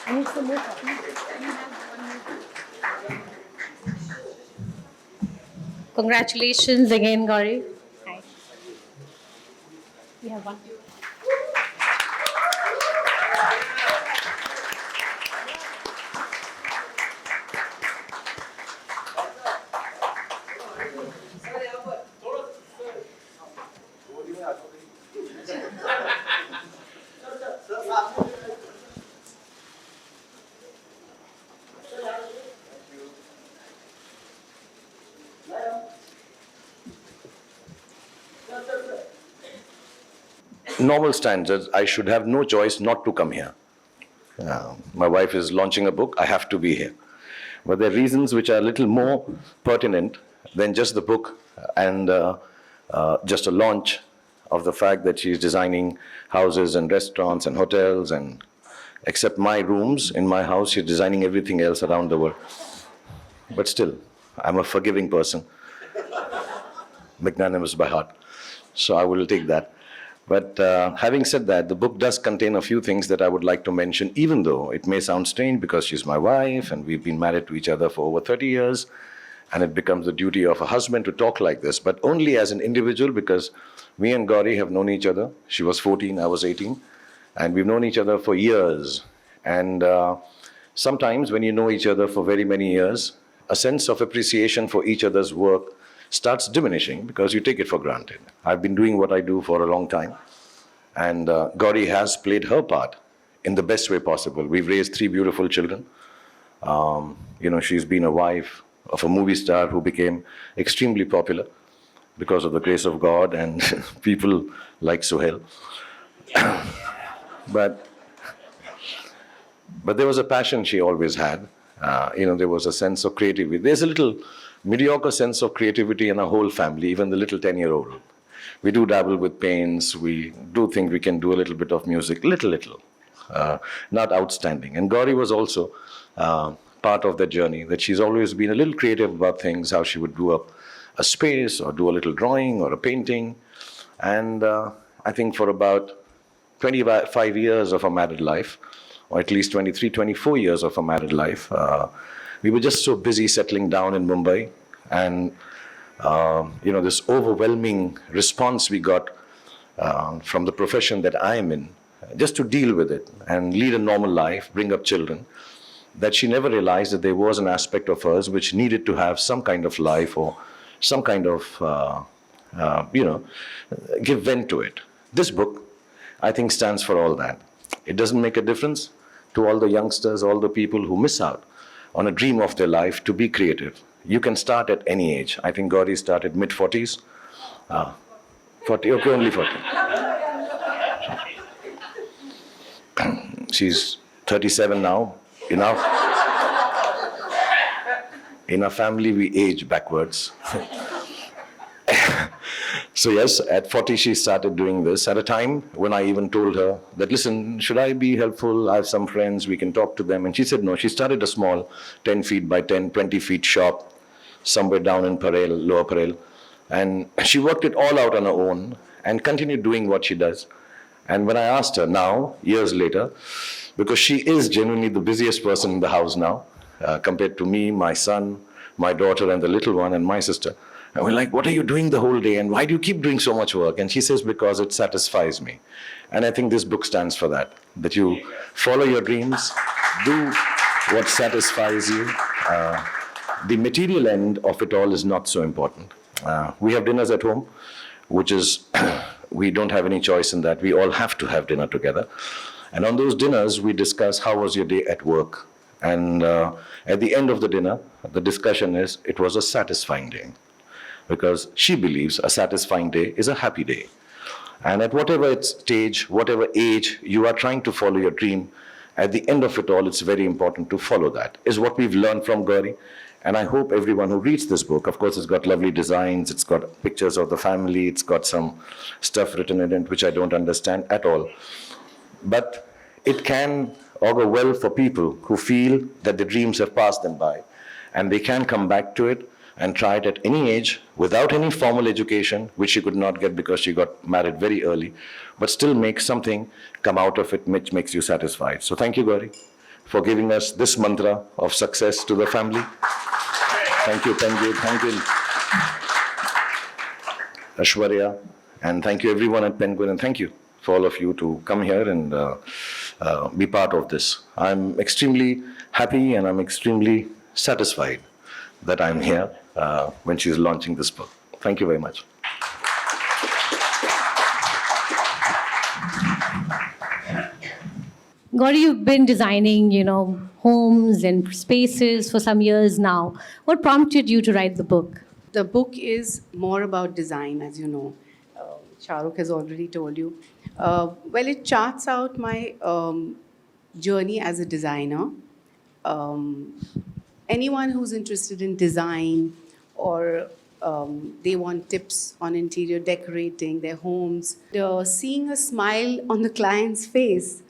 I need some more coffee. Congratulations again, Gauri. Hi. We have one. Normal standards, I should have no choice not to come here. My wife is launching a book, I have to be here. But there are reasons which are a little more pertinent than just the book and just a launch of the fact that she's designing houses and restaurants and hotels, and except my rooms in my house, she's designing everything else around the world. But still, I'm a forgiving person, magnanimous by heart. So I will take that. But having said that, the book does contain a few things that I would like to mention, even though it may sound strange because she's my wife and we've been married to each other for over 30 years, and it becomes the duty of a husband to talk like this, but only as an individual, because me and Gauri have known each other. She was 14, I was 18, and we've known each other for years. And sometimes when you know each other for very many years, a sense of appreciation for each other's work starts diminishing because you take it for granted. I've been doing what I do for a long time, and Gauri has played her part in the best way possible. We've raised 3 beautiful children. She's been a wife of a movie star who became extremely popular because of the grace of God and people like Suhail. But there was a passion she always had. There was a sense of creativity. There's a little mediocre sense of creativity in our whole family, even the little 10-year-old. We do dabble with paints. We do think we can do a little bit of music, little, not outstanding. And Gauri was also part of that journey, that she's always been a little creative about things, how she would do up a space or do a little drawing or a painting. And I think for about 25 years of our married life, or at least 23, 24 years of our married life, we were just so busy settling down in Mumbai. And, this overwhelming response we got from the profession that I am in, just to deal with it and lead a normal life, bring up children, that she never realized that there was an aspect of hers which needed to have some kind of life or some kind of, give vent to it. This book, I think, stands for all that. It doesn't make a difference to all the youngsters, all the people who miss out on a dream of their life to be creative. You can start at any age. I think Gauri started mid-40s. 40, okay, only 40. She's 37 now. In our family, we age backwards. So yes, at 40 she started doing this at a time when I even told her that, listen, should I be helpful? I have some friends, we can talk to them. And she said no. She started a small 10 feet by 10, 20 feet shop somewhere down in Parel, Lower Parel. And she worked it all out on her own and continued doing what she does. And when I asked her now, years later, because she is genuinely the busiest person in the house now, compared to me, my son, my daughter, and the little one, and my sister. And we're like, what are you doing the whole day? And why do you keep doing so much work? And she says, because it satisfies me. And I think this book stands for that you follow your dreams, do what satisfies you. The material end of it all is not so important. We have dinners at home, which is, we don't have any choice in that. We all have to have dinner together. And on those dinners, we discuss how was your day at work. And at the end of the dinner, the discussion is, it was a satisfying day. Because she believes a satisfying day is a happy day. And at whatever stage, whatever age you are trying to follow your dream, at the end of it all, it's very important to follow that, is what we've learned from Gauri. And I hope everyone who reads this book, of course, it's got lovely designs, it's got pictures of the family, it's got some stuff written in it which I don't understand at all. But it can augur well for people who feel that the dreams have passed them by, and they can come back to it and tried at any age without any formal education, which she could not get because she got married very early, but still make something come out of it which makes you satisfied. So thank you, Gauri, for giving us this mantra of success to the family. Thank you, thank you, Ashwarya, and thank you everyone at Penguin, and thank you for all of you to come here and be part of this. I'm extremely happy and I'm extremely satisfied that I'm here when she's launching this book. Thank you very much. Gauri, you've been designing, homes and spaces for some years now. What prompted you to write the book? The book is more about design, as you know. Shahrukh has already told you. Well, it charts out my journey as a designer. Anyone who's interested in design or they want tips on interior decorating their homes, seeing a smile on the client's face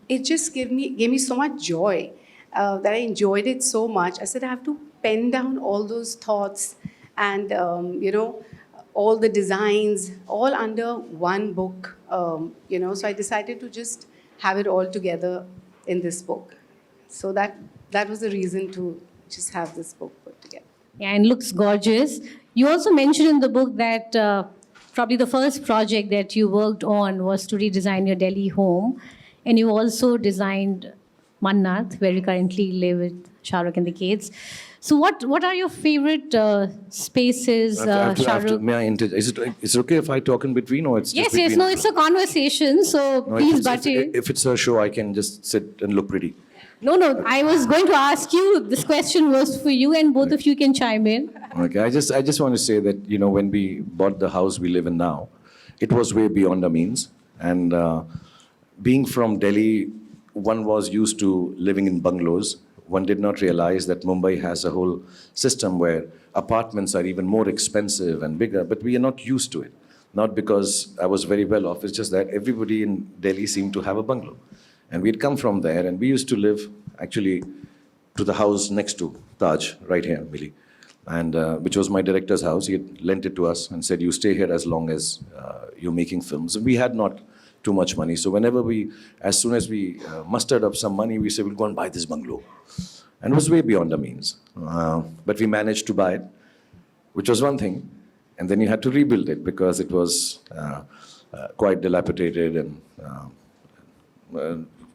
it just gave me so much joy that I enjoyed it so much. I said I have to pen down all those thoughts and all the designs all under one book. So I decided to just have it all together in this book. So that was the reason to just have this book put together. Yeah, and looks gorgeous. You also mentioned in the book that probably the first project that you worked on was to redesign your Delhi home. And you also designed Mannat, where you currently live with Shahrukh and the kids. So what are your favorite spaces, Shahrukh? May I is it okay if I talk in between, or it's Yes, just between no, it's a conversation, so No, please butt in. if it's a show, I can just sit and look pretty. No, I was going to ask you, this question was for you and both of you can chime in. Okay, I just want to say that, when we bought the house we live in now, it was way beyond our means. And being from Delhi, one was used to living in bungalows. One did not realize that Mumbai has a whole system where apartments are even more expensive and bigger, but we are not used to it. Not because I was very well off, it's just that everybody in Delhi seemed to have a bungalow. And we'd come from there, and we used to live actually to the house next to Taj, right here, Millie, and which was my director's house. He had lent it to us and said, you stay here as long as you're making films. And we had not too much money. So as soon as we mustered up some money, we said, we'll go and buy this bungalow. And it was way beyond our means. But we managed to buy it, which was one thing. And then you had to rebuild it because it was quite dilapidated and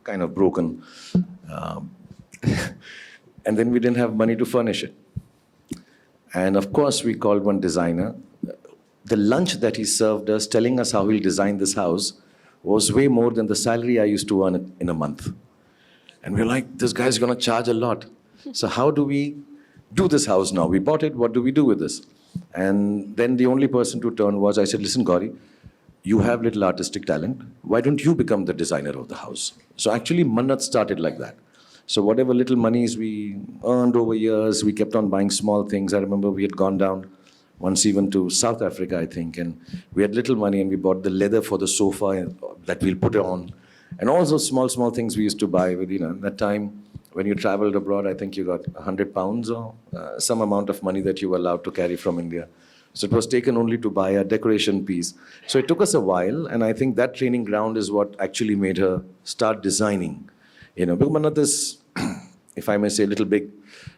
kind of broken. And then we didn't have money to furnish it. And of course, we called one designer. The lunch that he served us, telling us how he'll design this house, was way more than the salary I used to earn in a month. And we're like, this guy's going to charge a lot. So how do we do this house now? We bought it. What do we do with this? And then the only person to turn was, I said, listen, Gauri, you have little artistic talent. Why don't you become the designer of the house? So actually, Mannat started like that. So whatever little monies we earned over years, we kept on buying small things. I remember we had gone down once even to South Africa, I think, and we had little money and we bought the leather for the sofa that we'll put on. And all those small things we used to buy with, at that time, when you traveled abroad, I think you got 100 pounds or some amount of money that you were allowed to carry from India. So it was taken only to buy a decoration piece. So it took us a while, and I think that training ground is what actually made her start designing. Because Mannat is, if I may say, a little big.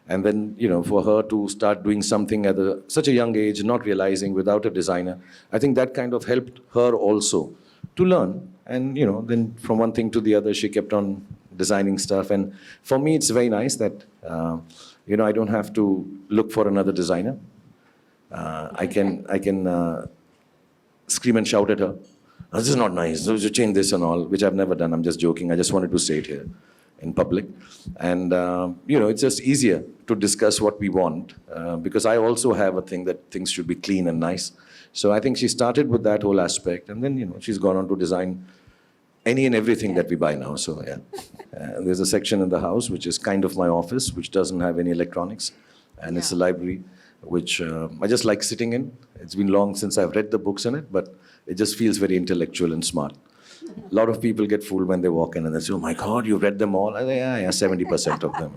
And then, for her to start doing something at such a young age, not realizing without a designer, I think that kind of helped her also to learn. And, then from one thing to the other, she kept on designing stuff. And for me, it's very nice that, I don't have to look for another designer. I can scream and shout at her, this is not nice, you change this and all, which I've never done. I'm just joking. I just wanted to say it here in public. And, it's just easier to discuss what we want because I also have a thing that things should be clean and nice. So I think she started with that whole aspect, and then, she's gone on to design any and everything that we buy now. So, yeah. There's a section in the house which is kind of my office, which doesn't have any electronics, and it's a library, which I just like sitting in. It's been long since I've read the books in it, but it just feels very intellectual and smart. A lot of people get fooled when they walk in and they say, oh my God, you read them all? I say, yeah, 70% of them.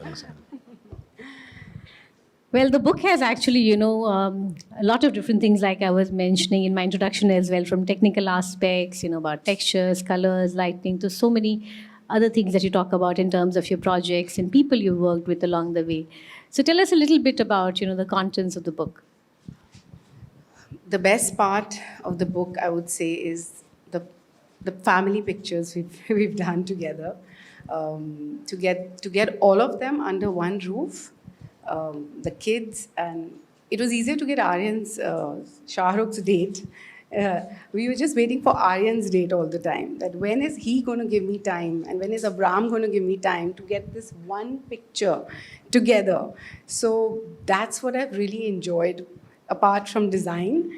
Well, the book has actually, a lot of different things, like I was mentioning in my introduction as well, from technical aspects, about textures, colors, lighting, to so many other things that you talk about in terms of your projects and people you worked with along the way. So tell us a little bit about, the contents of the book. The best part of the book, I would say, is the family pictures we've done together. To get all of them under one roof, the kids, and it was easier to get Aryan's Shah Rukh's date. We were just waiting for Aryan's date all the time. That when is he going to give me time, and when is Abram going to give me time to get this one picture together? So that's what I've really enjoyed, apart from design.